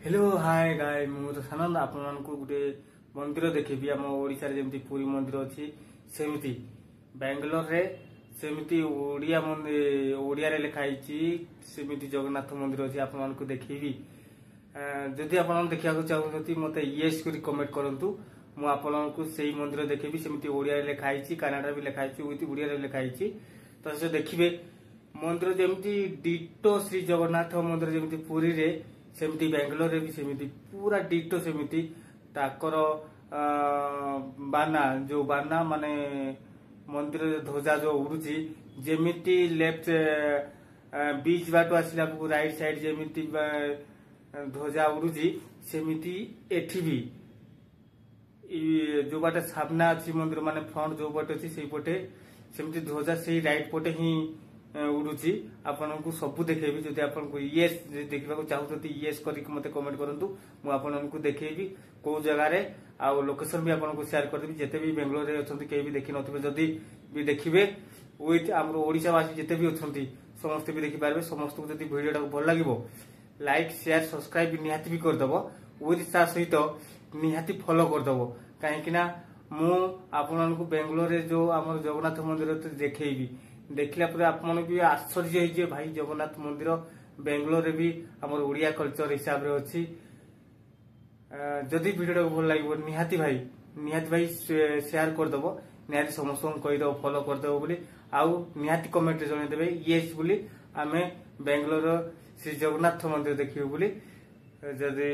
Hello hi गाय मु तो सानंद आपण गोटे मंदिर देखेबी आम ओडिशा रे जेमती पुरी मंदिर अछि सेमिति बेंगलोर रे सेमिति ओडिया रे लिखा आइछि सेमिति जगन्नाथ मंदिर अछि आपण मानको देखेबी। जदि आपण देखिया को चाहउछथि मते यस करी कमेंट करंतु मु आपण को सेही मंदिर देखेबी सेमिति ओडिया रे लिखा आइछि कन्नड़ भी लिखा आइछि उति ओडिया रे लिखा आइछि तो से देखिबे मंदिर जेमती डिटो श्री जगन्नाथ मंदिर जेमती पुरी रे सेमती बेंगलोर रे भी सेमती पूरा डिटो सेमती ताकर बाना जो बाना माने मंदिर ध्वजा जो उड़ुची जेमिति लेफ्ट बीच बाटो आसिला राइट साइड जेमिति ध्वजा उड़ुची सेमिति एठी भी जो बाटे सामना अच्छी मंदिर माने फ्रंट जो पटे अच्छी से पटे सेमती ध्वजा से राइट पटे ही उड़ुची आपन को सब देखेबी जदि आपन को यस देखबा को चाहउतती यस करी मते कमेंट करंतु मु आपन को देखेबी को जगह रे आ लोकेशन भी आपन को शेयर कर देबी जते भी बेंगलोर रे अछंती के भी देखि नथिबे जदि भी देखिबे विथ हमरो ओडिसा वासी जते भी अछंती समस्त भी देखि पारबे समस्त को जदि वीडियोटा को भल लागिवो लाइक शेयर सब्सक्राइब भी निहाती भी कर दबो विथ ता सहित निहाती फॉलो कर दबो काहे कि ना मु आपन को बेंगलोर रे जो हमर जगन्नाथ मंदिर देखेबी देखला पर आपन भी आश्चर्य होइजे भाई जगन्नाथ मंदिर बेंगलोर रे भी हमर ओडिया कल्चर हिसाब रे अछि। जदि वीडियो भल लागो निहाती भाई शेयर कर दबो निहाती समस्त को कहि दबो फॉलो कर दबो बोली आउ निहाती कमेंट रे जणे देबे यस बोली आमे बेंगलोर श्री जगन्नाथ मंदिर देखियो बोली जदि